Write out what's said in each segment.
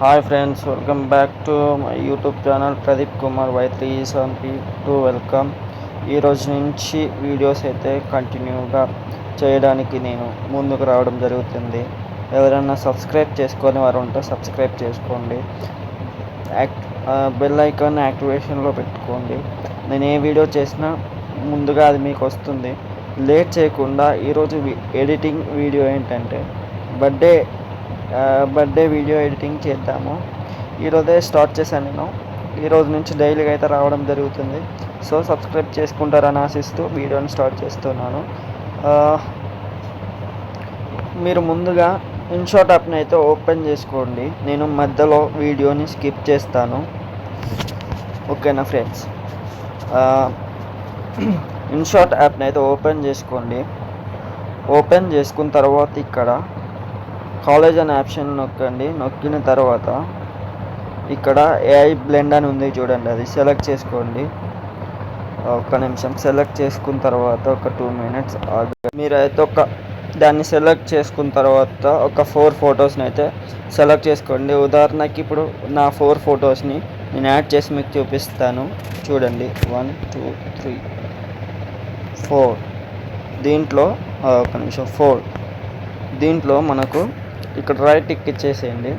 Hi friends, welcome back to my YouTube channel Pradeep Kumar Y3 to welcome. ఈరోజు నుంచి videos అయితే కంటిన్యూగా చేయడానికి నేను ముందుకు రావడం జరుగుతుంది. ఎవరైనా సబ్స్క్రైబ్ చేసుకొని వారు ఉంటే సబ్స్క్రైబ్ చేసుకోండి. బెల్ ఐకాన్ యాక్టివేషన్లో పెట్టుకోండి. నేను ఏ వీడియో చేసినా ముందుగా అది మీకు వస్తుంది. లేట్ చేయకుండా ఈరోజు ఎడిటింగ్ వీడియో ఏంటంటే బర్త్డే వీడియో ఎడిటింగ్ చేద్దాము. ఈరోజే స్టార్ట్ చేశాను నేను. ఈరోజు నుంచి డైలీగా అయితే రావడం జరుగుతుంది. సో సబ్స్క్రైబ్ చేసుకుంటారని ఆశిస్తూ వీడియోని స్టార్ట్ చేస్తున్నాను. మీరు ముందుగా ఇన్షాట్ యాప్ని అయితే ఓపెన్ చేసుకోండి. నేను మధ్యలో వీడియోని స్కిప్ చేస్తాను. ఓకేనా ఫ్రెండ్స్? ఇన్షాట్ యాప్ని అయితే ఓపెన్ చేసుకోండి. ఓపెన్ చేసుకున్న తర్వాత ఇక్కడ కాలేజ్ అనే ఆప్షన్ నొక్కండి. నొక్కిన తర్వాత ఇక్కడ ఏఐ బ్లెండ్ అని ఉంది చూడండి, అది సెలెక్ట్ చేసుకోండి. ఒక్క నిమిషం సెలెక్ట్ చేసుకున్న తర్వాత ఒక 2 minutes మీరైతే దాన్ని సెలెక్ట్ చేసుకున్న తర్వాత ఒక 4 ఫొటోస్ని అయితే సెలెక్ట్ చేసుకోండి. ఉదాహరణకి ఇప్పుడు నా 4 ఫొటోస్ని నేను యాడ్ చేసి మీకు చూపిస్తాను. చూడండి, 1 2 3 4. దీంట్లో ఒక నిమిషం 4. దీంట్లో మనకు ఇక్కడ రైట్ టిక్ ఇచ్చేసేయండి.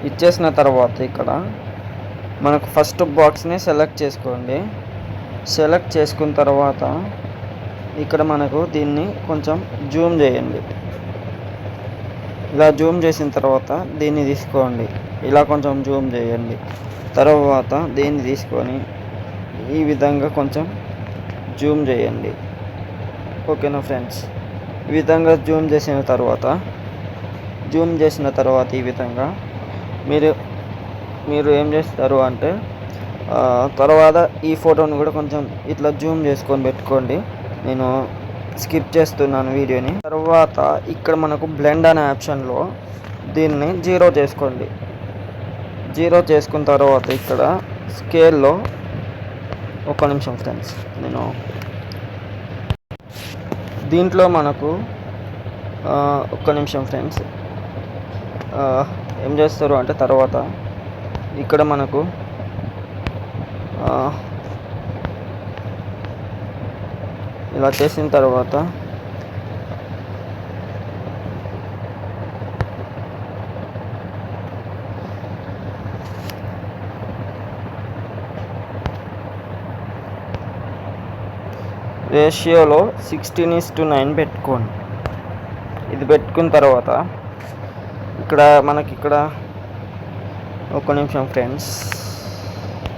ఇచ్చేసిన తర్వాత ఇక్కడ మనకు ఫస్ట్ బాక్స్ని సెలెక్ట్ చేసుకోండి. సెలెక్ట్ చేసుకున్న తర్వాత ఇక్కడ మనకు దీన్ని కొంచెం జూమ్ చేయండి. ఇలా జూమ్ చేసిన తర్వాత దీన్ని తీసుకోండి. ఇలా కొంచెం జూమ్ చేయండి. తర్వాత దీన్ని తీసుకొని ఈ విధంగా కొంచెం జూమ్ చేయండి. ఓకేనా ఫ్రెండ్స్? ఈ విధంగా జూమ్ చేసిన తర్వాత ఈ విధంగా మీరు ఏం చేస్తారు అంటే తర్వాత ఈ ఫోటోని కూడా కొంచెం ఇట్లా జూమ్ చేసుకొని పెట్టుకోండి. నేను స్కిప్ చేస్తున్నాను వీడియోని. తర్వాత ఇక్కడ మనకు బ్లెండ్ అనే ఆప్షన్లో దీన్ని 0 చేసుకోండి. 0 చేసుకున్న తర్వాత ఇక్కడ స్కేల్లో ఒక నిమిషం ఫ్రెండ్స్, నేను దీంట్లో మనకు ఒక్క నిమిషం ఫ్రెండ్స్ ఏం చేస్తారు అంటే తర్వాత ఇక్కడ మనకు ఇలా చేసిన తర్వాత రేషియోలో 16:9 పెట్టుకోండి. ఇది పెట్టుకున్న తర్వాత ఇక్కడ ఒక నిమిషం ఫ్రెండ్స్,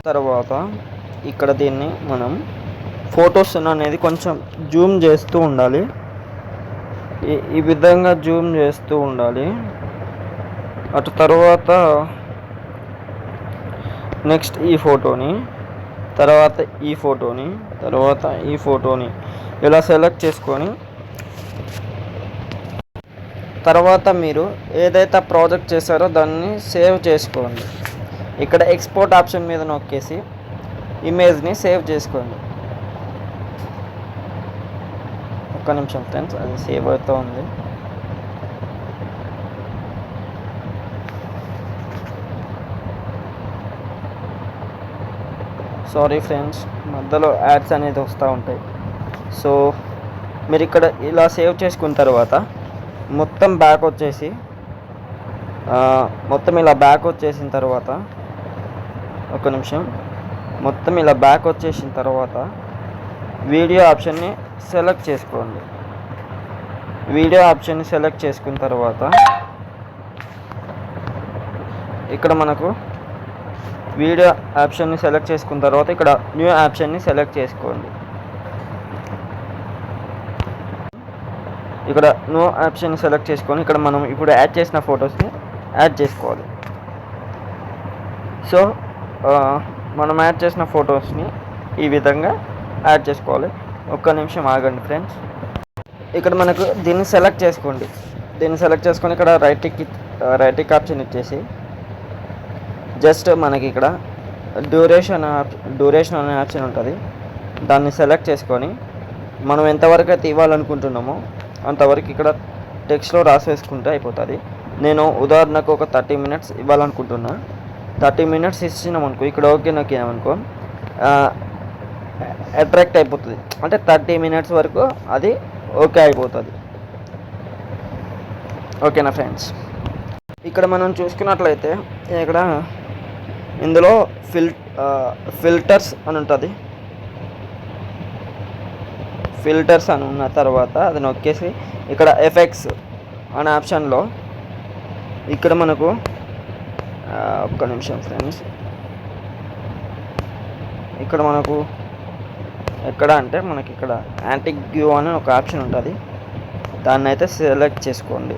తర్వాత ఇక్కడ దీన్ని మనం ఫొటోస్ అనేది కొంచెం జూమ్ చేస్తూ ఉండాలి. ఈ విధంగా జూమ్ చేస్తూ ఉండాలి. అటు తర్వాత నెక్స్ట్ ఈ ఫోటోని, తర్వాత ఈ ఫోటోని ఇలా సెలెక్ట్ చేసుకొని తర్వాత మీరు ఏదైతే ప్రాజెక్ట్ చేశారో దాన్ని సేవ్ చేసుకోండి. ఇక్కడ ఎక్స్పోర్ట్ ఆప్షన్ మీద నొక్కేసి ఇమేజ్ని సేవ్ చేసుకోండి. ఒక్క నిమిషం ఫ్రెండ్స్, అది సేవ్ అవుతూ ఉంది. సారీ ఫ్రెండ్స్, మధ్యలో యాడ్స్ అనేది వస్తూ ఉంటాయి. సో మీరు ఇక్కడ ఇలా సేవ్ చేసుకున్న తర్వాత మొత్తం ఇలా బ్యాక్ వచ్చేసిన తర్వాత ఒక నిమిషం, మొత్తం ఇలా బ్యాక్ వచ్చేసిన తర్వాత వీడియో ఆప్షన్ని సెలెక్ట్ చేసుకోండి. వీడియో ఆప్షన్ని సెలెక్ట్ చేసుకున్న తర్వాత ఇక్కడ మనకు వీడియో ఆప్షన్ని సెలెక్ట్ చేసుకున్న తర్వాత ఇక్కడ న్యూ ఆప్షన్ని సెలెక్ట్ చేసుకోండి. ఇక్కడ నో ఆప్షన్ సెలెక్ట్ చేసుకొని ఇక్కడ మనం ఇప్పుడు యాడ్ చేసిన ఫొటోస్ని యాడ్ చేసుకోవాలి. సో మనం యాడ్ చేసిన ఫొటోస్ని ఈ విధంగా యాడ్ చేసుకోవాలి. ఒక్క నిమిషం ఆగండి ఫ్రెండ్స్. ఇక్కడ మనకు దీన్ని సెలెక్ట్ చేసుకోండి. దీన్ని సెలెక్ట్ చేసుకొని ఇక్కడ రైట్ టిక్ ఆప్షన్ ఇచ్చేసి జస్ట్ మనకి ఇక్కడ డ్యూరేషన్ అనే ఆప్షన్ ఉంటుంది. దాన్ని సెలెక్ట్ చేసుకొని మనం ఎంతవరకు అయితే ఇవ్వాలనుకుంటున్నామో అంతవరకు ఇక్కడ టెక్స్ట్లో రాసేసుకుంటే అయిపోతుంది. నేను ఉదాహరణకు ఒక 30 మినిట్స్ ఇవ్వాలనుకుంటున్నా. 30 మినిట్స్ ఇచ్చినామనుకో, ఇక్కడ ఓకే నొక్కినామనుకో అట్రాక్ట్ అయిపోతుంది. అంటే 30 మినిట్స్ వరకు అది ఓకే అయిపోతుంది. ఓకేనా ఫ్రెండ్స్? ఇక్కడ మనం చూసుకున్నట్లయితే ఇక్కడ ఇందులో ఫిల్టర్స్ అని ఉంటుంది. ఫిల్టర్స్ అని ఉన్న తర్వాత అది నొక్కేసి ఇక్కడ ఎఫెక్ట్స్ అనే ఆప్షన్లో ఇక్కడ మనకు ఒక్క నిమిషం ఫ్రెండ్స్, ఇక్కడ మనకు ఎక్కడ అంటే మనకి ఇక్కడ యాంటిక్ వ్యూ అని ఒక ఆప్షన్ ఉంటుంది. దాన్ని అయితే సెలెక్ట్ చేసుకోండి.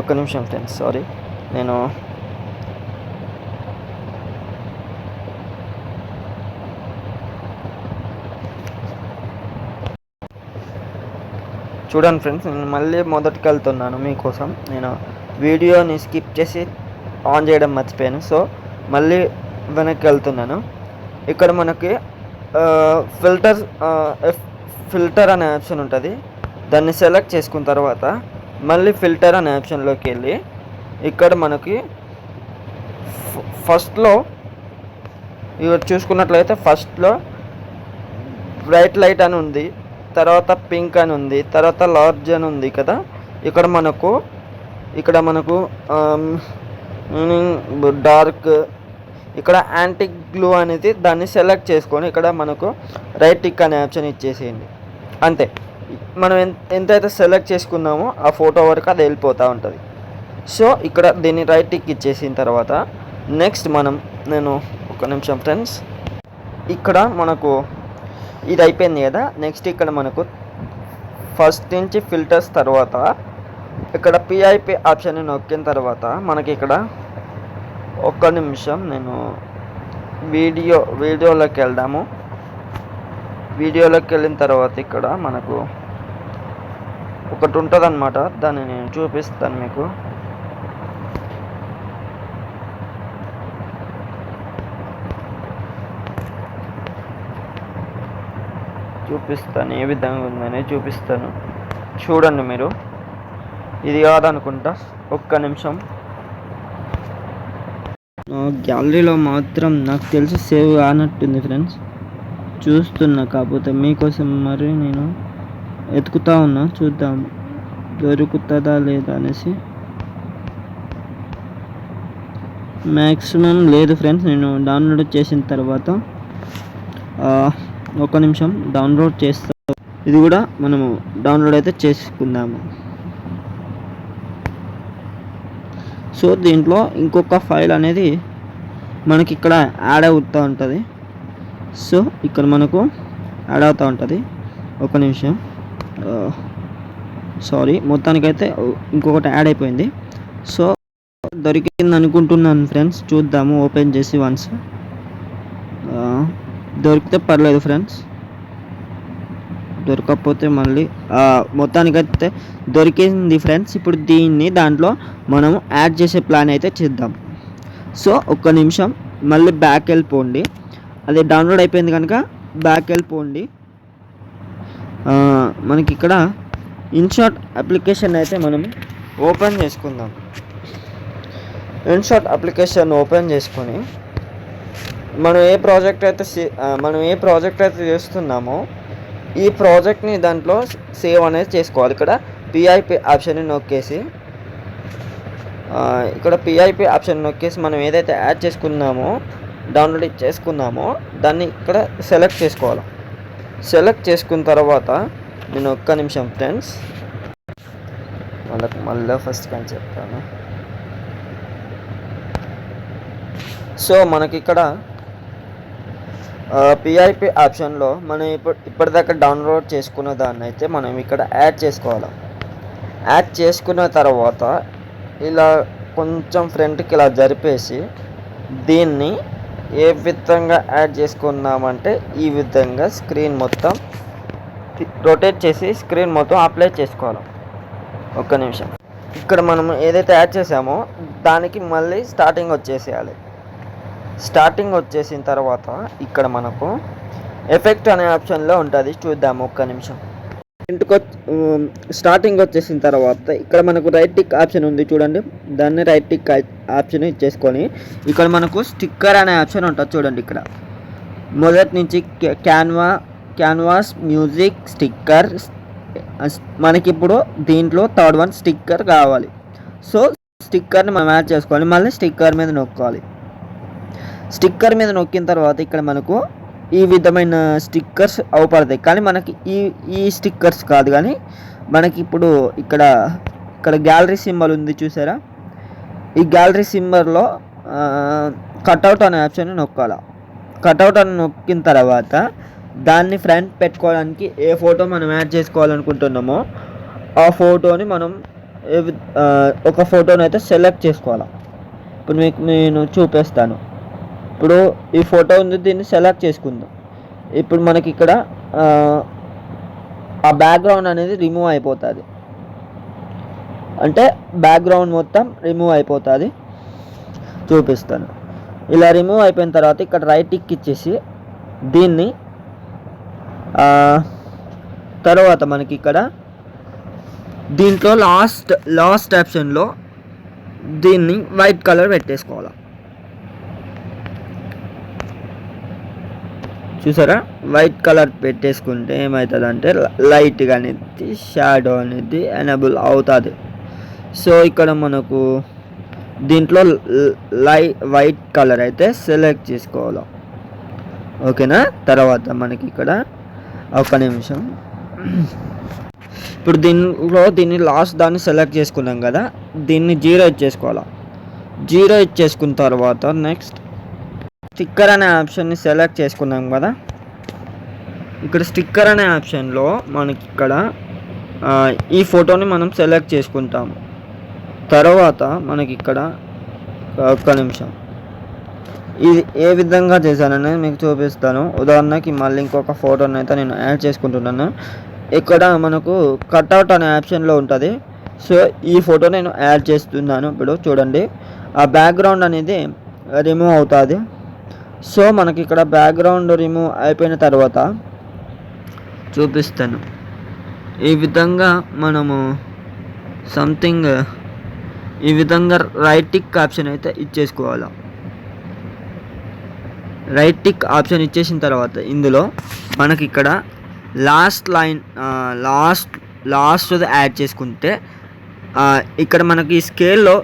ఒక్క నిమిషం ఫ్రెండ్స్, సారీ, నేను చూడండి ఫ్రెండ్స్, నేను మళ్ళీ మొదటికి వెళ్తున్నాను మీకోసం. నేను వీడియోని స్కిప్ చేసి ఆన్ చేయడం మర్చిపోయాను. సో మళ్ళీ వెనక్కి వెళ్తున్నాను. ఇక్కడ మనకి ఫిల్టర్ అనే ఆప్షన్ ఉంటుంది. దాన్ని సెలెక్ట్ చేసుకున్న తర్వాత మళ్ళీ ఫిల్టర్ అనే ఆప్షన్లోకి వెళ్ళి ఇక్కడ మనకి ఫస్ట్లో ఇవి చూసుకున్నట్లయితే ఫస్ట్లో బ్రైట్ లైట్ అని ఉంది, తర్వాత పింక్ అని ఉంది, తర్వాత లార్జ్ అని ఉంది కదా. ఇక్కడ మనకు డార్క్, ఇక్కడ యాంటిక్ గ్లూ అనేది దాన్ని సెలెక్ట్ చేసుకొని ఇక్కడ మనకు రైట్ టిక్ అనే ఆప్షన్ ఇచ్చేసేయండి. అంతే, మనం ఎంతైతే సెలెక్ట్ చేసుకున్నామో ఆ ఫోటో వరకు అది వెళ్ళిపోతూ ఉంటుంది. సో ఇక్కడ దీన్ని రైట్ టిక్ ఇచ్చేసిన తర్వాత నెక్స్ట్ నేను ఒక నిమిషం ఫ్రెండ్స్, ఇక్కడ మనకు ఇది అయిపోయింది కదా. నెక్స్ట్ ఇక్కడ మనకు ఫస్ట్ నుంచి ఫిల్టర్స్ తర్వాత ఇక్కడ పిఐపి ఆప్షన్ని నొక్కిన తర్వాత మనకి ఇక్కడ ఒక్క నిమిషం నేను వీడియోలోకి వెళ్దాము. వీడియోలోకి వెళ్ళిన తర్వాత ఇక్కడ మనకు ఒకటి ఉంటుంది అన్నమాట. దాన్ని నేను చూపిస్తాను మీకు. ఏ విధంగా ఉందని చూపిస్తాను, చూడండి మీరు. ఇది కాదనుకుంటా, ఒక్క నిమిషం. గ్యాలరీలో మాత్రం నాకు తెలిసి సేవ్ కానట్టుంది ఫ్రెండ్స్, చూస్తున్నా. కాకపోతే మీకోసం మరి నేను వెతుకుతా ఉన్నా, చూద్దాం దొరుకుతుందా లేదా అనేసి. మ్యాక్సిమం లేదు ఫ్రెండ్స్. నేను డౌన్లోడ్ చేసిన తర్వాత ఒక నిమిషం డౌన్లోడ్ చేస్తా. ఇది కూడా మనము డౌన్లోడ్ అయితే చేసుకుందాము. సో దీంట్లో ఇంకొక ఫైల్ అనేది మనకి ఇక్కడ యాడ్ అవుతూ ఉంటుంది. సో ఇక్కడ మనకు యాడ్ అవుతూ ఉంటుంది. ఒక నిమిషం, సారీ, మొత్తానికైతే ఇంకొకటి యాడ్ అయిపోయింది. సో దొరికింది అనుకుంటున్నాను ఫ్రెండ్స్, చూద్దాము ఓపెన్ చేసి వన్స్. దొరికితే పర్లేదు ఫ్రెండ్స్, దొరకకపోతే మళ్ళీ మొత్తానికైతే దొరికింది ఫ్రెండ్స్. ఇప్పుడు దాంట్లో మనం యాడ్ చేసే ప్లాన్ అయితే చేద్దాం. సో ఒక్క నిమిషం మళ్ళీ బ్యాక్ వెళ్ళిపోండి. అది డౌన్లోడ్ అయిపోయింది కనుక బ్యాక్ వెళ్ళిపోండి. మనకి ఇక్కడ ఇన్షాట్ అప్లికేషన్ అయితే మనం ఓపెన్ చేసుకుందాం. ఇన్షాట్ అప్లికేషన్ ఓపెన్ చేసుకొని మనం ఏ ప్రాజెక్ట్ అయితే చేస్తున్నామో ఈ ప్రాజెక్ట్ని దాంట్లో సేవ్ అనేది చేసుకోవాలి. ఇక్కడ పిఐపి ఆప్షన్ని నొక్కేసి మనం ఏదైతే యాడ్ చేసుకున్నామో డౌన్లోడ్ చేసుకున్నామో దాన్ని ఇక్కడ సెలెక్ట్ చేసుకోవాలి. సెలెక్ట్ చేసుకున్న తర్వాత నేను ఒక్క నిమిషం ఫ్రెండ్స్ మళ్ళీ ఫస్ట్ కానీ చెప్తాను. సో మనకి ఇక్కడ పిఐపి ఆప్షన్లో మనం ఇప్పటిదాకా డౌన్లోడ్ చేసుకున్న దాన్ని అయితే మనం ఇక్కడ యాడ్ చేసుకోవాలి. యాడ్ చేసుకున్న తర్వాత ఇలా కొంచెం ఫ్రంట్కి ఇలా జరిపేసి దీన్ని ఏ విధంగా యాడ్ చేసుకున్నామంటే ఈ విధంగా స్క్రీన్ మొత్తం రొటేట్ చేసి స్క్రీన్ మొత్తం అప్లై చేసుకోవాలి. ఒక్క నిమిషం, ఇక్కడ మనం ఏదైతే యాడ్ చేసామో దానికి మళ్ళీ స్టార్టింగ్ వచ్చేసేయాలి. స్టార్టింగ్ వచ్చేసిన తర్వాత ఇక్కడ మనకు ఎఫెక్ట్ అనే ఆప్షన్లో ఉంటుంది, చూద్దాము ఒక్క నిమిషం. ఇంటికి స్టార్టింగ్ వచ్చేసిన తర్వాత ఇక్కడ మనకు రైట్ టిక్ ఆప్షన్ ఉంది చూడండి, దాన్ని రైట్ టిక్ ఆప్షన్ ఇచ్చేసుకొని ఇక్కడ మనకు స్టిక్కర్ అనే ఆప్షన్ ఉంటుంది చూడండి. ఇక్కడ మొదటి నుంచి క్యాన్వాస్, మ్యూజిక్, స్టిక్కర్, మనకి ఇప్పుడు దీంట్లో థర్డ్ వన్ స్టిక్కర్ కావాలి. సో స్టిక్కర్ని మనం యాడ్ చేసుకోవాలి. మళ్ళీ స్టిక్కర్ మీద నొక్కాలి. స్టిక్కర్ మీద నొక్కిన తర్వాత ఇక్కడ మనకు ఈ విధమైన స్టిక్కర్స్ అవపడతాయి, కానీ మనకి ఈ స్టిక్కర్స్ కాదు, కానీ మనకి ఇప్పుడు ఇక్కడ గ్యాలరీ సింబల్ ఉంది చూసారా, ఈ గ్యాలరీ సింబల్లో కట్అవుట్ అనే ఆప్షన్ నొక్కాలి. కట్అవుట్ అని నొక్కిన తర్వాత దాన్ని ఫ్రంట్ పెట్టుకోవడానికి ఏ ఫోటో మనం యాడ్ చేసుకోవాలనుకుంటున్నామో ఆ ఫోటోని మనం ఒక ఫోటోని అయితే సెలెక్ట్ చేసుకోవాలి. ఇప్పుడు మీకు నేను చూపిస్తాను. ఇప్పుడు ఈ ఫోటో ఉంది, దీన్ని సెలెక్ట్ చేసుకుందాం. ఇప్పుడు మనకి ఇక్కడ ఆ బ్యాక్గ్రౌండ్ అనేది రిమూవ్ అయిపోతుంది, అంటే బ్యాక్గ్రౌండ్ మొత్తం రిమూవ్ అయిపోతుంది. చూపిస్తాను. ఇలా రిమూవ్ అయిపోయిన తర్వాత ఇక్కడ రైట్ టిక్ ఇచ్చేసి దీన్ని తర్వాత మనకి ఇక్కడ దీంట్లో లాస్ట్ ఆప్షన్లో దీన్ని వైట్ కలర్ పెట్టేసుకోవాలి. చూసారా, వైట్ కలర్ పెట్టేసుకుంటే ఏమవుతుంది అంటే లైట్గా అనేది షాడో అనేది ఎనేబుల్ అవుతుంది. సో ఇక్కడ మనకు దీంట్లో వైట్ కలర్ అయితే సెలెక్ట్ చేసుకోవాలి. ఓకేనా. తర్వాత మనకి ఇక్కడ ఒక నిమిషం, ఇప్పుడు దీన్ని లాస్ట్ దాన్ని సెలెక్ట్ చేసుకున్నాం కదా, దీన్ని 0 ఇచ్చేసుకోవాలి. 0 ఇచ్చేసుకున్న తర్వాత నెక్స్ట్ స్టిక్కర్ అనే ఆప్షన్ని సెలెక్ట్ చేసుకున్నాం కదా, ఇక్కడ స్టిక్కర్ అనే ఆప్షన్లో మనకి ఇక్కడ ఈ ఫోటోని మనం సెలెక్ట్ చేసుకుంటాము. తర్వాత మనకి ఇక్కడ ఒక్క నిమిషం, ఇది ఏ విధంగా చేశాననేది మీకు చూపిస్తాను. ఉదాహరణకి మళ్ళీ ఇంకొక ఫోటోని అయితే నేను యాడ్ చేసుకుంటున్నాను. ఇక్కడ మనకు కట్అవుట్ అనే ఆప్షన్లో ఉంటుంది. సో ఈ ఫోటో నేను యాడ్ చేస్తున్నాను. ఇప్పుడు చూడండి, ఆ బ్యాక్గ్రౌండ్ అనేది రిమూవ్ అవుతుంది. సో మనకి ఇక్కడ బ్యాక్గ్రౌండ్ రిమూవ్ అయిపోయిన తర్వాత చూపిస్తాను. ఈ విధంగా మనము సంథింగ్ ఈ విధంగా రైట్ టిక్ ఆప్షన్ అయితే ఇచ్చేసుకోవాలి. రైట్ టిక్ ఆప్షన్ ఇచ్చేసిన తర్వాత ఇందులో మనకి ఇక్కడ లాస్ట్ లైన్ లాస్ట్ యాడ్ చేసుకుంటే ఇక్కడ మనకి స్కేల్లో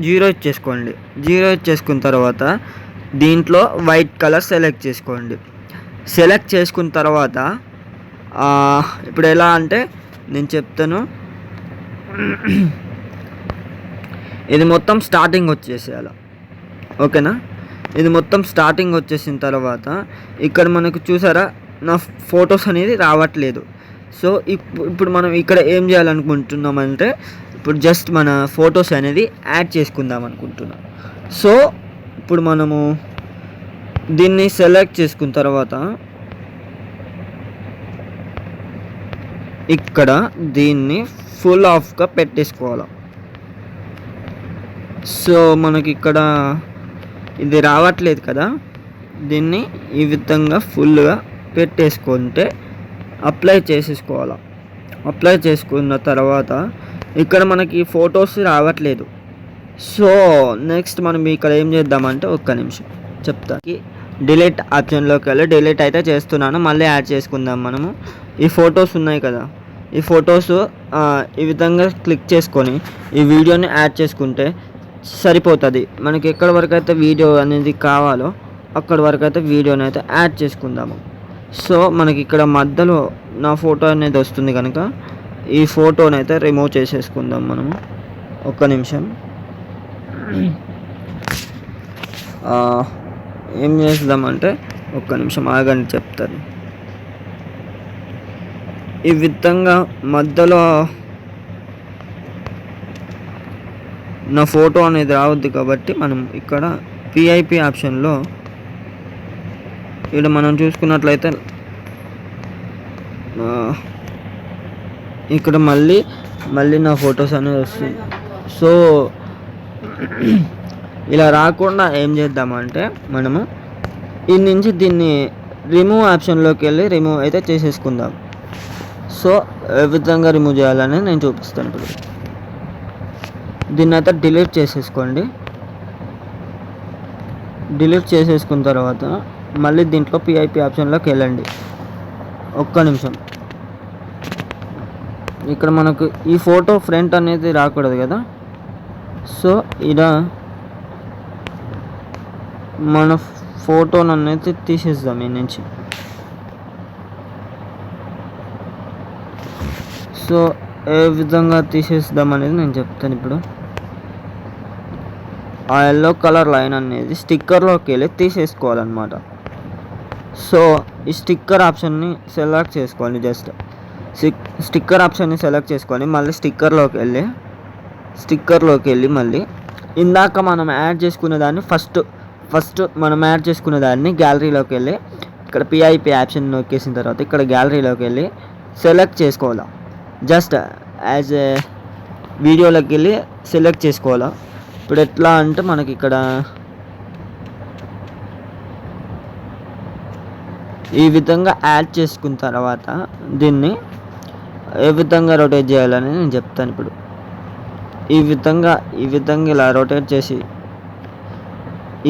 0 ఇచ్చేసుకోండి. 0 ఇచ్చేసుకున్న తర్వాత దీంట్లో వైట్ కలర్ సెలెక్ట్ చేసుకోండి. సెలెక్ట్ చేసుకున్న తర్వాత ఇప్పుడు ఎలా అంటే నేను చెప్తాను, ఇది మొత్తం స్టార్టింగ్ వచ్చేసేయాలి. ఓకేనా. ఇది మొత్తం స్టార్టింగ్ వచ్చేసిన తర్వాత ఇక్కడ మనకు చూసారా నా ఫొటోస్ అనేది రావట్లేదు. సో ఇప్పుడు మనం ఇక్కడ ఏం చేయాలనుకుంటున్నామంటే ఇప్పుడు జస్ట్ మన ఫొటోస్ అనేది యాడ్ చేసుకుందాం అనుకుంటున్నాం. సో ఇప్పుడు మనము దీన్ని సెలెక్ట్ చేసుకున్న తర్వాత ఇక్కడ దీన్ని ఫుల్ ఆఫ్గా పెట్టేసుకోవాలి. సో మనకి ఇక్కడ ఇది రావట్లేదు కదా, దీన్ని ఈ విధంగా ఫుల్గా పెట్టేసుకుంటే అప్లై చేసేసుకోవాలి. అప్లై చేసుకున్న తర్వాత ఇక్కడ మనకి ఫొటోస్ రావట్లేదు. సో నెక్స్ట్ మనం ఇక్కడ ఏం చేద్దామంటే ఒక్క నిమిషం చెప్తాను. డిలీట్ ఆప్షన్లోకి వెళ్ళి డిలీట్ అయితే చేస్తున్నాను, మళ్ళీ యాడ్ చేసుకుందాం. మనము ఈ ఫొటోస్ ఉన్నాయి కదా, ఈ ఫొటోస్ ఈ విధంగా క్లిక్ చేసుకొని ఈ వీడియోని యాడ్ చేసుకుంటే సరిపోతుంది. మనకి ఎక్కడి వరకు అయితే వీడియో అనేది కావాలో అక్కడి వరకు అయితే వీడియోని అయితే యాడ్ చేసుకుందాము. సో మనకి ఇక్కడ మధ్యలో నా ఫోటో అనేది వస్తుంది కనుక ఈ ఫోటోని అయితే రిమూవ్ చేసేసుకుందాం మనము. ఒక్క నిమిషం ఏం చేద్దామంటే ఒక్క నిమిషం ఆగండి చెప్తాను. ఈ విధంగా మధ్యలో నా ఫోటో అనేది రావద్దు కాబట్టి మనం ఇక్కడ పిఐపి ఆప్షన్లో ఇక్కడ మనం చూసుకున్నట్లయితే ఇక్కడ మళ్ళీ నా ఫొటోస్ అనేది వస్తుంది. సో ఇలా రాకుండా ఏం చేద్దామంటే మనము ఈ నుంచి దీన్ని రిమూవ్ ఆప్షన్లోకి వెళ్ళి రిమూవ్ అయితే చేసేసుకుందాం. సో ఏ విధంగా రిమూవ్ చేయాలని నేను చూపిస్తాను ఇప్పుడు. దీన్ని అయితే డిలీట్ చేసేసుకోండి. డిలీట్ చేసేసుకున్న తర్వాత మళ్ళీ దీంట్లో పిఐపి ఆప్షన్లోకి వెళ్ళండి. ఒక్క నిమిషం. ఇక్కడ మనకు ఈ ఫోటో ఫ్రంట్ అనేది రాకూడదు కదా, సో ఇలా మన ఫోటోని అనేది తీసేద్దాం ఈ నుంచి. సో ఏ విధంగా తీసేద్దాం అనేది నేను చెప్తాను ఇప్పుడు. ఆ ఎల్లో కలర్ లైన్ అనేది స్టిక్కర్లోకి వెళ్ళి తీసేసుకోవాలన్నమాట. సో ఈ స్టిక్కర్ ఆప్షన్ని సెలెక్ట్ చేసుకోండి. జస్ట్ స్టిక్కర్ ఆప్షన్ని సెలెక్ట్ చేసుకొని మళ్ళీ స్టిక్కర్లోకి వెళ్ళి మళ్ళీ ఇందాక మనం యాడ్ చేసుకునే దాన్ని ఫస్ట్ మనం యాడ్ చేసుకునే దాన్ని గ్యాలరీలోకి వెళ్ళి ఇక్కడ పిఐపి ఆప్షన్ నొక్కేసిన తర్వాత ఇక్కడ గ్యాలరీలోకి వెళ్ళి సెలెక్ట్ చేసుకోవాలా. జస్ట్ యాజ్ ఏ వీడియోలోకి వెళ్ళి సెలెక్ట్ చేసుకోవాలా. ఇప్పుడు ఎట్లా అంటే మనకి ఇక్కడ ఈ విధంగా యాడ్ చేసుకున్న తర్వాత దీన్ని ఏ విధంగా రొటేట్ చేయాలని నేను చెప్తాను ఇప్పుడు. ఈ విధంగా ఇలా రొటేట్ చేసి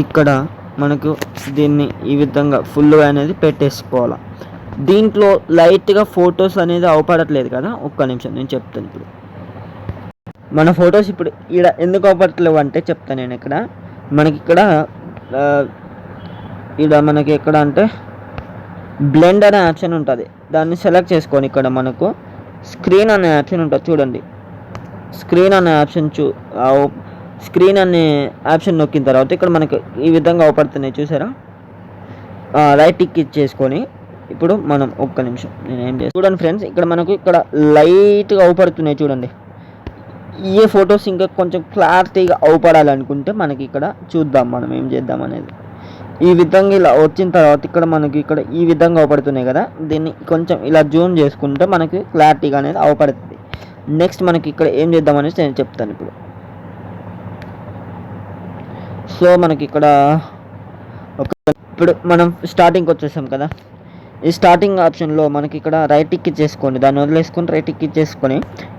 ఇక్కడ మనకు దీన్ని ఈ విధంగా ఫుల్ అనేది పెట్టేసుకోవాలి. దీంట్లో లైట్గా ఫొటోస్ అనేది అవపడట్లేదు కదా, ఒక్క నిమిషం నేను చెప్తాను ఇప్పుడు. మన ఫొటోస్ ఇప్పుడు ఇక్కడ ఎందుకు అవపడట్లేవు అంటే చెప్తాను నేను. మనకి మనకి ఎక్కడ అంటే బ్లెండ్ అనే ఆప్షన్ ఉంటుంది, దాన్ని సెలెక్ట్ చేసుకొని ఇక్కడ మనకు స్క్రీన్ అనే ఆప్షన్ ఉంటుంది చూడండి. స్క్రీన్ అనే ఆప్షన్ నొక్కిన తర్వాత ఇక్కడ మనకు ఈ విధంగా అవపడుతున్నాయి చూసారా. రైట్ టిక్ ఇచ్చేసుకొని ఇప్పుడు మనం ఒక్క నిమిషం నేను ఏం చేస్తాను చూడండి ఫ్రెండ్స్. ఇక్కడ మనకు ఇక్కడ లైట్గా అవపడుతున్నాయి చూడండి. ఈ ఫొటోస్ ఇంకా కొంచెం క్లారిటీగా అవపడాలనుకుంటే మనకి ఇక్కడ చూద్దాం మనం ఏం చేద్దాం అనేది. ఈ విధంగా ఇలా వచ్చిన తర్వాత ఇక్కడ మనకి ఇక్కడ ఈ విధంగా అవపడుతున్నాయి కదా, దీన్ని కొంచెం ఇలా జూమ్ చేసుకుంటే మనకి క్లారిటీగా అనేది అవపడుతుంది. నెక్స్ట్ మనకి ఇక్కడ ఏం చేద్దాం అనేసి నేను చెప్తాను ఇప్పుడు. సో మనకి ఇక్కడ ఇప్పుడు మనం స్టార్టింగ్కి వచ్చేసాం కదా. ఈ స్టార్టింగ్ ఆప్షన్లో మనకి ఇక్కడ రైట్ టిక్ ఇచ్చేసుకోండి, దాన్ని వదిలేసుకొని రైట్ టిక్ ఇచ్చేసుకొని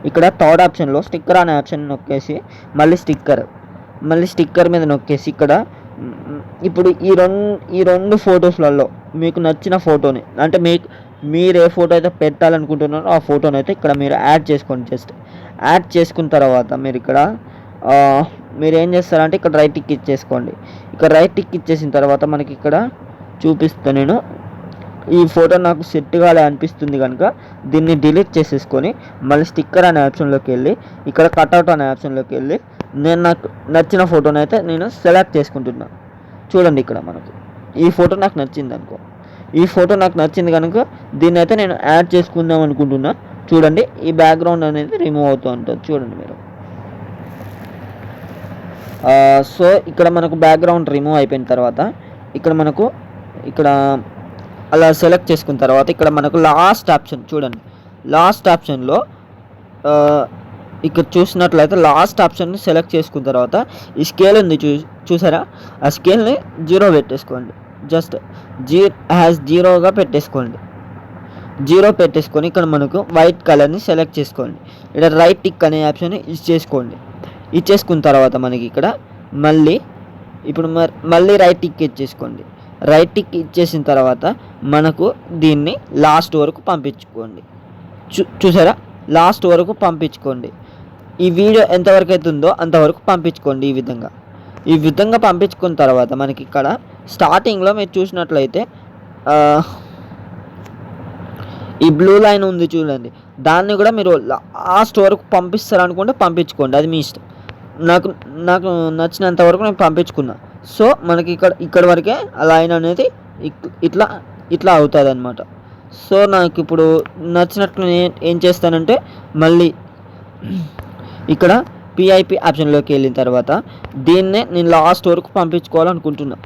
ఇక్కడ థర్డ్ ఆప్షన్లో స్టిక్కర్ అనే ఆప్షన్ నొక్కేసి మళ్ళీ స్టిక్కర్ మీద నొక్కేసి ఇక్కడ ఇప్పుడు ఈ రెండు ఫొటోస్లలో మీకు నచ్చిన ఫోటోని అంటే మీరు ఏ ఫోటో అయితే పెట్టాలనుకుంటున్నారో ఆ ఫోటోని అయితే ఇక్కడ మీరు యాడ్ చేసుకోండి. జస్ట్ యాడ్ చేసుకున్న తర్వాత మీరు ఏం చేస్తారంటే ఇక్కడ రైట్ టిక్ ఇచ్చేసుకోండి. ఇక్కడ రైట్ టిక్ ఇచ్చేసిన తర్వాత మనకి ఇక్కడ చూపిస్తాను నేను. ఈ ఫోటో నాకు సెట్ కాలే అనిపిస్తుంది కనుక దీన్ని డిలీట్ చేసేసుకొని మళ్ళీ స్టిక్కర్ అనే ఆప్షన్లోకి వెళ్ళి ఇక్కడ కట్అవుట్ అనే ఆప్షన్లోకి వెళ్ళి నాకు నచ్చిన ఫోటోని అయితే నేను సెలెక్ట్ చేసుకుంటున్నాను. చూడండి ఇక్కడ మనకు ఈ ఫోటో నాకు నచ్చింది కనుక దీన్ని అయితే నేను యాడ్ చేసుకుందాం అనుకుంటున్నా. చూడండి ఈ బ్యాక్గ్రౌండ్ అనేది రిమూవ్ అవుతూ ఉంటుంది చూడండి మీరు. సో ఇక్కడ మనకు బ్యాక్గ్రౌండ్ రిమూవ్ అయిపోయిన తర్వాత ఇక్కడ అలా సెలెక్ట్ చేసుకున్న తర్వాత ఇక్కడ మనకు లాస్ట్ ఆప్షన్ చూడండి. లాస్ట్ ఆప్షన్లో ఇక్కడ చూసినట్లయితే లాస్ట్ ఆప్షన్ని సెలెక్ట్ చేసుకున్న తర్వాత ఈ స్కేల్ ఉంది చూసారా, ఆ స్కేల్ని 0 పెట్టేసుకోండి. జస్ట్ జీరోగా పెట్టేసుకోండి. 0 పెట్టేసుకొని ఇక్కడ మనకు వైట్ కలర్ని సెలెక్ట్ చేసుకోండి. ఇక్కడ రైట్ టిక్ అనే ఆప్షన్ ఇచ్చేసుకున్న తర్వాత మనకి ఇక్కడ మళ్ళీ రైట్ టిక్ ఇచ్చేసుకోండి. రైట్ టిక్ ఇచ్చేసిన తర్వాత మనకు దీన్ని లాస్ట్ వరకు పంపించుకోండి. చూసారా, లాస్ట్ వరకు పంపించుకోండి. ఈ వీడియో ఎంతవరకు అవుతుందో అంతవరకు పంపించుకోండి. ఈ విధంగా పంపించుకున్న తర్వాత మనకి ఇక్కడ స్టార్టింగ్లో మీరు చూసినట్లయితే ఈ బ్లూ లైన్ ఉంది చూడండి, దాన్ని కూడా మీరు లాస్ట్ వరకు పంపిస్తారనుకుంటే పంపించుకోండి, అది మీ ఇష్టం. నాకు నచ్చినంత వరకు నేను పంపించుకున్నా. సో మనకి ఇక్కడ వరకే ఆ లైన్ అనేది ఇట్లా అవుతుంది అనమాట. సో నాకు ఇప్పుడు నచ్చినట్లు నేను ఏం చేస్తానంటే మళ్ళీ ఇక్కడ పిఐపి ఆప్షన్లోకి వెళ్ళిన తర్వాత దీన్నే నేను లాస్ట్ వరకు పంపించుకోవాలనుకుంటున్నా.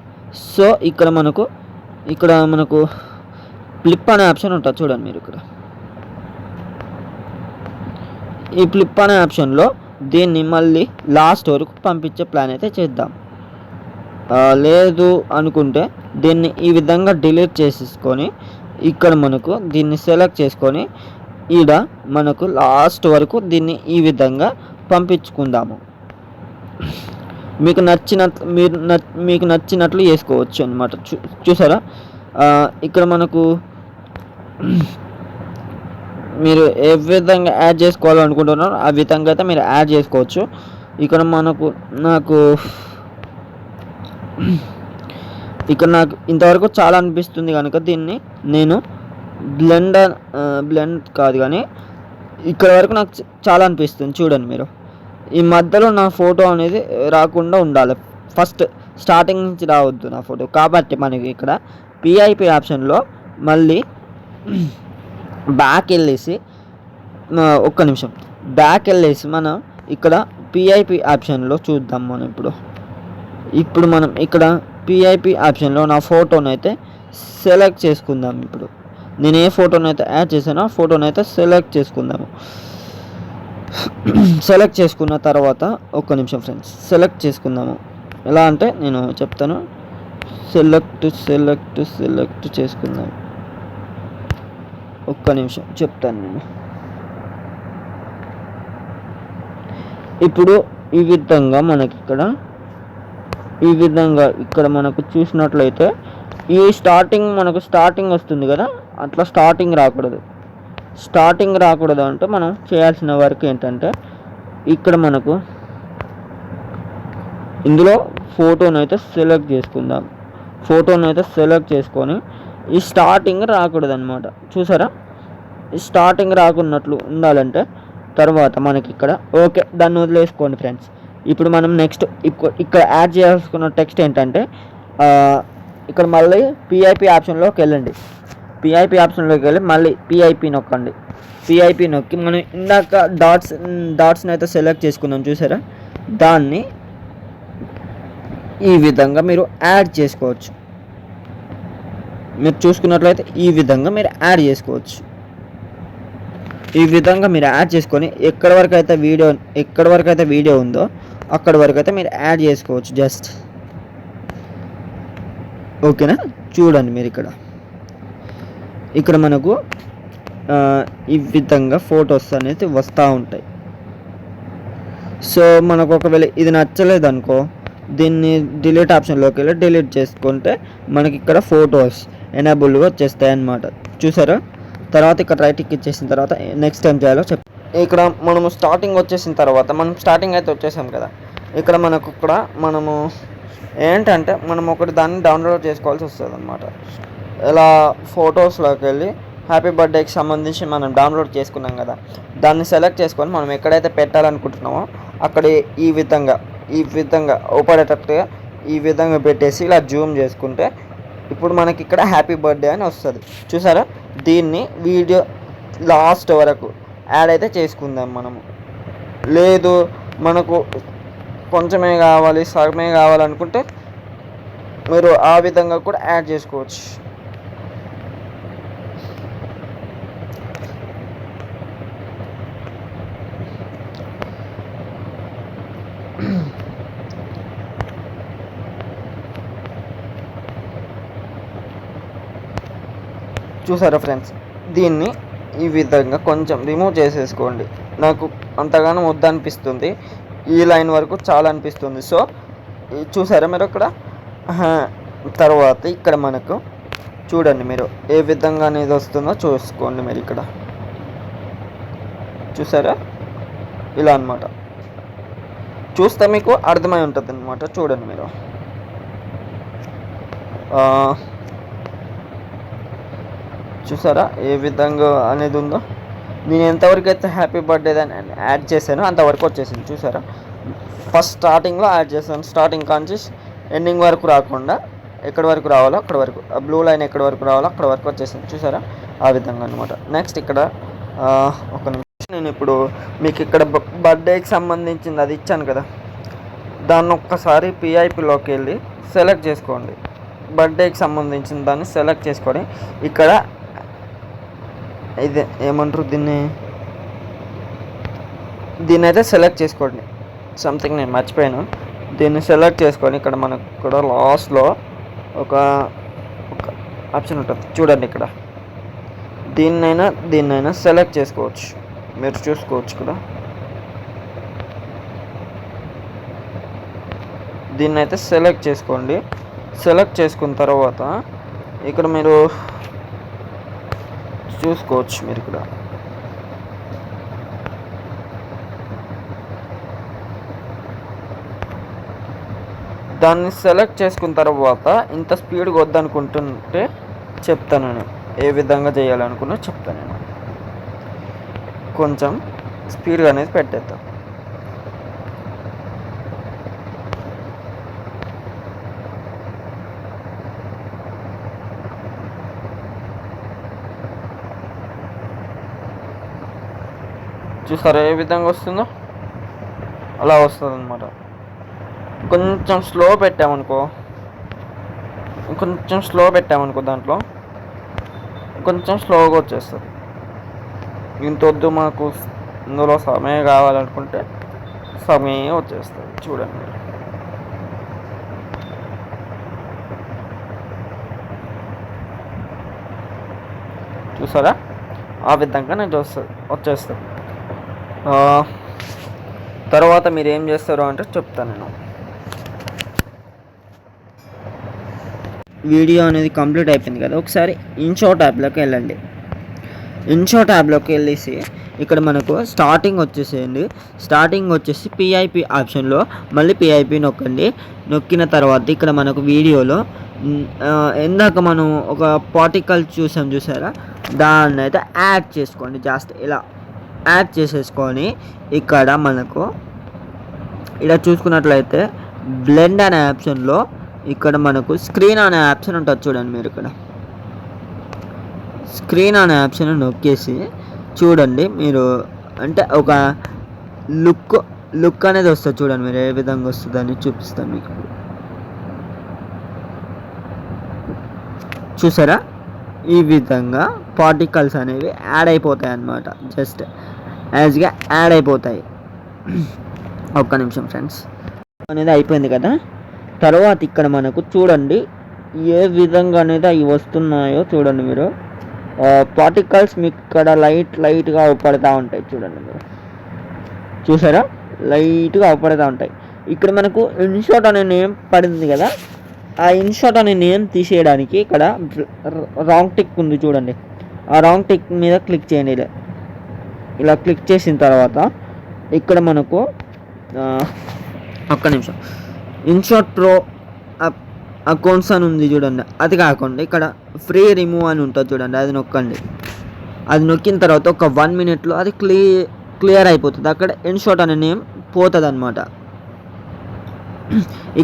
సో ఇక్కడ మనకు ఫ్లిప్ అనే ఆప్షన్ ఉంటుంది చూడండి మీరు. ఇక్కడ ఈ ఫ్లిప్ అనే ఆప్షన్లో దీన్ని మళ్ళీ లాస్ట్ వరకు పంపించే ప్లాన్ అయితే చేద్దాం. లేదు అనుకుంటే దీన్ని ఈ విధంగా డిలీట్ చేసేసుకొని ఇక్కడ మనకు దీన్ని సెలెక్ట్ చేసుకొని ఈడ మనకు లాస్ట్ వరకు దీన్ని ఈ విధంగా పంపించుకుందాము. మీకు నచ్చినట్లు వేసుకోవచ్చు అనమాట. చూసారా, ఇక్కడ మనకు మీరు ఏ విధంగా యాడ్ చేసుకోవాలనుకుంటున్నారో ఆ విధంగా అయితే మీరు యాడ్ చేసుకోవచ్చు. ఇక్కడ నాకు ఇంతవరకు చాలా అనిపిస్తుంది కనుక దీన్ని నేను బ్లెండ్ కాదు కానీ ఇక్కడ వరకు నాకు చాలా అనిపిస్తుంది. చూడండి మీరు, ఈ మధ్యలో నా ఫోటో అనేది రాకుండా ఉండాలి. ఫస్ట్ స్టార్టింగ్ నుంచి రావద్దు నా ఫోటో. కాబట్టి మనకి ఇక్కడ పిఐపి ఆప్షన్లో మళ్ళీ బ్యాక్ వెళ్ళేసి ఒక్క నిమిషం బ్యాక్ వెళ్ళేసి మనం ఇక్కడ పిఐపి ఆప్షన్లో చూద్దాం. మనం ఇప్పుడు మనం ఇక్కడ పిఐపి ఆప్షన్లో నా ఫోటోనైతే సెలెక్ట్ చేసుకుందాం. ఇప్పుడు నేను ఏ ఫోటోనైతే యాడ్ చేశానో ఆ ఫోటోనైతే సెలెక్ట్ చేసుకుందాము. సెలెక్ట్ చేసుకున్న తర్వాత ఒక్క నిమిషం ఫ్రెండ్స్, సెలెక్ట్ చేసుకుందాము. ఎలా అంటే నేను చెప్తాను. సెలెక్ట్ చేసుకుందాము. ఒక్క నిమిషం చెప్తాను నేను. ఇప్పుడు ఈ విధంగా ఇక్కడ మనకు చూసినట్లయితే ఈ స్టార్టింగ్ వస్తుంది కదా, అట్లా స్టార్టింగ్ రాకూడదు అంటే మనం చేయాల్సిన వర్క్ ఏంటంటే ఇక్కడ మనకు ఇందులో ఫోటోనైతే సెలెక్ట్ చేసుకుందాం. ఫోటోనైతే సెలెక్ట్ చేసుకొని ఈ స్టార్టింగ్ రాకూడదు అనమాట. చూసారా, ఈ స్టార్టింగ్ రాకున్నట్లు ఉండాలంటే తర్వాత మనకి ఇక్కడ ఓకే, దాన్ని వదిలేసుకోండి ఫ్రెండ్స్. ఇప్పుడు మనం నెక్స్ట్ ఇక్కడ యాడ్ చేసుకున్న టెక్స్ట్ ఏంటంటే ఇక్కడ మళ్ళీ పిఐపి ఆప్షన్లోకి వెళ్ళండి. పిఐపి ఆప్షన్లోకి వెళ్ళి మళ్ళీ పిఐపి నొక్కండి. పిఐపి నొక్కి మనం ఇందాక డాట్స్ని అయితే సెలెక్ట్ చేసుకున్నాం చూసారా, దాన్ని ఈ విధంగా మీరు యాడ్ చేసుకోవచ్చు. మీరు చూసుకున్నట్లయితే ఈ విధంగా మీరు యాడ్ చేసుకోవచ్చు. ఈ విధంగా మీరు యాడ్ చేసుకొని ఎక్కడి వరకు అయితే వీడియో ఉందో అక్కడి వరకు అయితే మీరు యాడ్ చేసుకోవచ్చు. జస్ట్ ఓకేనా. చూడండి మీరు ఇక్కడ మనకు ఈ విధంగా ఫొటోస్ అనేది వస్తూ ఉంటాయి. సో మనకు ఒకవేళ ఇది నచ్చలేదు అనుకో, దీన్ని డిలీట్ ఆప్షన్లోకి వెళ్ళి డిలీట్ చేసుకుంటే మనకి ఇక్కడ ఫొటోస్ ఎనేబుల్గా వచ్చేస్తాయి అన్నమాట. చూసారా, తర్వాత ఇక్కడ రైట్కి ఇచ్చేసిన తర్వాత నెక్స్ట్ టైం చేయాలో ఇక్కడ మనము స్టార్టింగ్ వచ్చేసిన తర్వాత మనం స్టార్టింగ్ అయితే వచ్చేసాం కదా, ఇక్కడ మనము ఏంటంటే మనం ఒకటి దాన్ని డౌన్లోడ్ చేసుకోవాల్సి వస్తుంది అనమాట. ఇలా ఫొటోస్లోకి వెళ్ళి హ్యాపీ బర్త్డేకి సంబంధించి మనం డౌన్లోడ్ చేసుకున్నాం కదా, దాన్ని సెలెక్ట్ చేసుకొని మనం ఎక్కడైతే పెట్టాలనుకుంటున్నామో అక్కడ ఈ విధంగా ఓపడేటట్టుగా ఈ విధంగా పెట్టేసి ఇలా జూమ్ చేసుకుంటే ఇప్పుడు మనకి ఇక్కడ హ్యాపీ బర్త్డే అని వస్తుంది. చూసారా, దీన్ని వీడియో లాస్ట్ వరకు యాడ్ అయితే చేసుకుందాం మనము. లేదు మనకు కొంచెమే కావాలి, సగమే కావాలనుకుంటే మీరు ఆ విధంగా కూడా యాడ్ చేసుకోవచ్చు. చూసారా ఫ్రెండ్స్, దీన్ని ఈ విధంగా కొంచెం రిమూవ్ చేసేసుకోండి. నాకు అంతగానో వద్దనిపిస్తుంది, ఈ లైన్ వరకు చాలా అనిపిస్తుంది. సో చూసారా మీరు ఇక్కడ తర్వాత ఇక్కడ మనకు చూడండి, మీరు ఏ విధంగా అనేది వస్తుందో చూసుకోండి. మీరు ఇక్కడ చూసారా, ఇలా అన్నమాట. చూస్తే మీకు అర్థమై ఉంటుంది అన్నమాట. చూడండి మీరు చూసారా ఏ విధంగా అనేది ఉందో. నేను ఎంతవరకు అయితే హ్యాపీ బర్త్డే అని యాడ్ చేశానో అంతవరకు వచ్చేసింది. చూసారా, ఫస్ట్ స్టార్టింగ్లో యాడ్ చేశాను. స్టార్టింగ్ కాంచి ఎండింగ్ వరకు రాకుండా ఎక్కడి వరకు రావాలో అక్కడి వరకు, ఆ బ్లూ లైన్ ఎక్కడి వరకు రావాలో అక్కడి వరకు వచ్చేసింది. చూసారా, ఆ విధంగా అనమాట. నెక్స్ట్ ఇక్కడ ఒక నిమిషం, నేను ఇప్పుడు మీకు ఇక్కడ బర్త్డేకి సంబంధించింది అది ఇచ్చాను కదా, దాన్ని ఒక్కసారి పిఐపిలోకి వెళ్ళి సెలెక్ట్ చేసుకోండి. బర్త్డేకి సంబంధించిన దాన్ని సెలెక్ట్ చేసుకొని ఇక్కడ ఇదే ఏమంటారు దీన్ని అయితే సెలెక్ట్ చేసుకోండి. సంథింగ్ నేను మర్చిపోయాను. దీన్ని సెలెక్ట్ చేసుకొని ఇక్కడ మనకు కూడా లాస్ట్లో ఒక ఆప్షన్ ఉంటుంది చూడండి. ఇక్కడ దీన్నైనా సెలెక్ట్ చేసుకోవచ్చు. మీరు చూసుకోవచ్చు ఇక్కడ. దీన్నైతే సెలెక్ట్ చేసుకోండి. సెలెక్ట్ చేసుకున్న తర్వాత ఇక్కడ మీరు చూసుకోవచ్చు. మీరు ఇక్కడ దాన్ని సెలెక్ట్ చేసుకున్న తర్వాత ఇంత స్పీడ్గా వద్దనుకుంటుంటే చెప్తాను నేను ఏ విధంగా చేయాలనుకున్నా చెప్తాను నేను. కొంచెం స్పీడ్గా అనేది పెట్టేద్దాం. చూసారా ఏ విధంగా వస్తుందో? అలా వస్తుంది అన్నమాట. కొంచెం స్లో పెట్టామనుకో దాంట్లో కొంచెం స్లోగా వచ్చేస్తుంది. ఇంత వద్దు మాకు ఇందులో సమయం కావాలనుకుంటే సమయం వచ్చేస్తుంది. చూడండి చూసారా ఆ విధంగా నేను వచ్చేస్తుంది. తర్వాత మీరు ఏం చేస్తారో అంటే చెప్తాను నేను. వీడియో అనేది కంప్లీట్ అయిపోయింది కదా, ఒకసారి ఇన్షాట్ యాప్లోకి వెళ్ళండి. ఇన్షాట్ యాప్లోకి వెళ్ళేసి ఇక్కడ మనకు స్టార్టింగ్ వచ్చేసేయండి. స్టార్టింగ్ వచ్చేసి పిఐపి ఆప్షన్లో మళ్ళీ పిఐపి నొక్కండి. నొక్కిన తర్వాత ఇక్కడ మనకు వీడియోలో ఇందాక మనం ఒక పార్టికల్ చూసారా, దాన్ని అయితే యాడ్ చేసుకోండి. జస్ట్ ఇలా యాడ్ చేసేసుకొని ఇక్కడ మనకు ఇలా చూసుకున్నట్లయితే బ్లెండ్ అనే ఆప్షన్లో ఇక్కడ మనకు స్క్రీన్ అనే ఆప్షన్ ఉంటుంది చూడండి. మీరు ఇక్కడ స్క్రీన్ అనే ఆప్షన్ నొక్కేసి చూడండి. మీరు అంటే ఒక లుక్ అనేది వస్తుంది చూడండి. మీరు ఏ విధంగా వస్తుందని చూపిస్తాను మీకు. చూసారా ఈ విధంగా పార్టికల్స్ అనేవి యాడ్ అయిపోతాయి అన్నమాట. జస్ట్ యాజ్గా యాడ్ అయిపోతాయి. ఒక్క నిమిషం ఫ్రెండ్స్, అనేది అయిపోయింది కదా. తర్వాత ఇక్కడ మనకు చూడండి ఏ విధంగా అనేది అవి వస్తున్నాయో చూడండి. మీరు పార్టికల్స్ మీకు ఇక్కడ లైట్గా అవపడతా ఉంటాయి చూడండి. మీరు చూసారా లైట్గా అవపడతా ఉంటాయి. ఇక్కడ మనకు ఇన్షాట్ అనే నేమ్ పడింది కదా, ఆ ఇన్షాట్ అనే నేమ్ తీసేయడానికి ఇక్కడ రాంగ్ టిక్ ఉంది చూడండి. ఆ రాంగ్ టిక్ మీద క్లిక్ చేయండి. ఇలా క్లిక్ చేసిన తర్వాత ఇక్కడ మనకు ఒక్క నిమిషం ఇన్షాట్ ప్రో అకౌంట్స్ అని ఉంది చూడండి. అది కాకుండా ఇక్కడ ఫ్రీ రిమూవ్ అని ఉంటుంది చూడండి, అది నొక్కండి. అది నొక్కిన తర్వాత ఒక 1 minute అది క్లియర్ అయిపోతుంది. అక్కడ ఇన్షాట్ అనే నేమ్ పోతుంది అన్నమాట.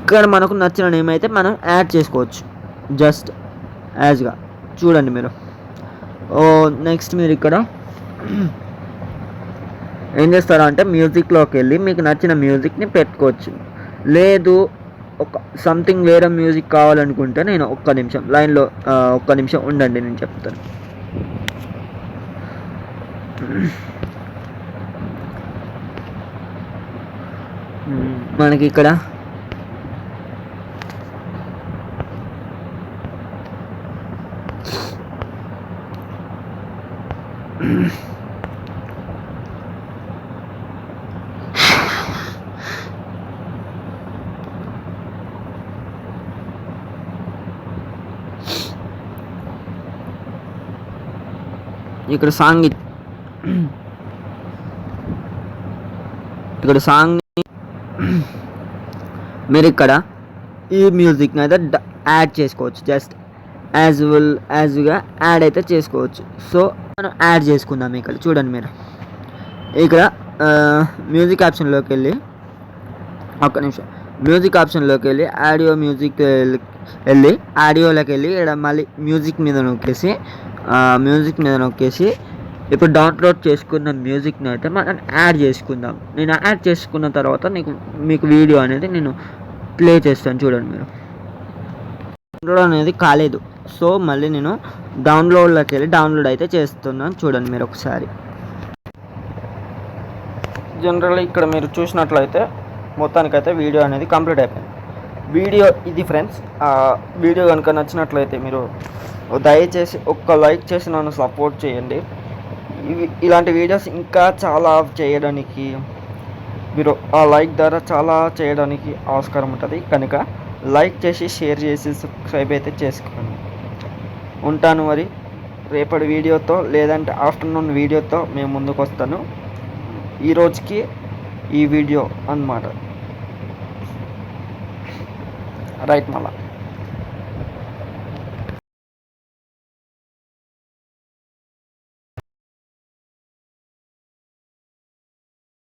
ఇక్కడ మనకు నచ్చిన నేమ్ అయితే మనం యాడ్ చేసుకోవచ్చు జస్ట్ యాజ్గా. చూడండి మీరు. నెక్స్ట్ మీరు ఇక్కడ ఏం చేస్తారా అంటే మ్యూజిక్లోకి వెళ్ళి మీకు నచ్చిన మ్యూజిక్ని పెట్టుకోవచ్చు. లేదు ఒక సంథింగ్ వేరే మ్యూజిక్ కావాలనుకుంటే నేను ఒక్క నిమిషం లైన్లో ఒక్క నిమిషం ఉండండి, నేను చెప్తాను. మనకి ఇక్కడ సాంగ్ మీరు ఇక్కడ ఈ మ్యూజిక్ని అయితే యాడ్ చేసుకోవచ్చు. జస్ట్ యాజ్గా యాడ్ అయితే చేసుకోవచ్చు. సో మనం యాడ్ చేసుకుందాం. ఇక్కడ చూడండి మీరు ఇక్కడ మ్యూజిక్ ఆప్షన్లోకి వెళ్ళి ఒక్క నిమిషం మ్యూజిక్ ఆప్షన్లోకి వెళ్ళి మ్యూజిక్లోకి వెళ్ళి ఇక్కడ మళ్ళీ మ్యూజిక్ మీద నొక్కేసి ఇప్పుడు డౌన్లోడ్ చేసుకున్న మ్యూజిక్ని అయితే మనం యాడ్ చేసుకుందాం. నేను యాడ్ చేసుకున్న తర్వాత మీకు వీడియో అనేది నేను ప్లే చేస్తాను. చూడండి మీరు డౌన్లోడ్ అనేది కాలేదు. సో మళ్ళీ నేను డౌన్లోడ్లోకి వెళ్ళి డౌన్లోడ్ అయితే చేస్తున్నాను. చూడండి మీరు ఒకసారి. జనరల్గా ఇక్కడ మీరు చూసినట్లయితే మొత్తానికైతే వీడియో అనేది కంప్లీట్ అయిపోయింది. వీడియో ఇది ఫ్రెండ్స్. వీడియో కనుక నచ్చినట్లయితే మీరు దయచేసి ఒక్క లైక్ చేసి నన్ను సపోర్ట్ చేయండి. ఇలాంటి వీడియోస్ ఇంకా చాలా చేయడానికి మీరు ఆ లైక్ ద్వారా చాలా చేయడానికి ఆస్కారం ఉంటుంది. కనుక లైక్ చేసి షేర్ చేసి సబ్స్క్రైబ్ అయితే చేసుకోండి. ఉంటాను మరి. రేపటి వీడియోతో లేదంటే ఆఫ్టర్నూన్ వీడియోతో మేము ముందుకు వస్తాను. ఈరోజుకి ఈ వీడియో అన్నమాట. రైట్ మళ్ళా.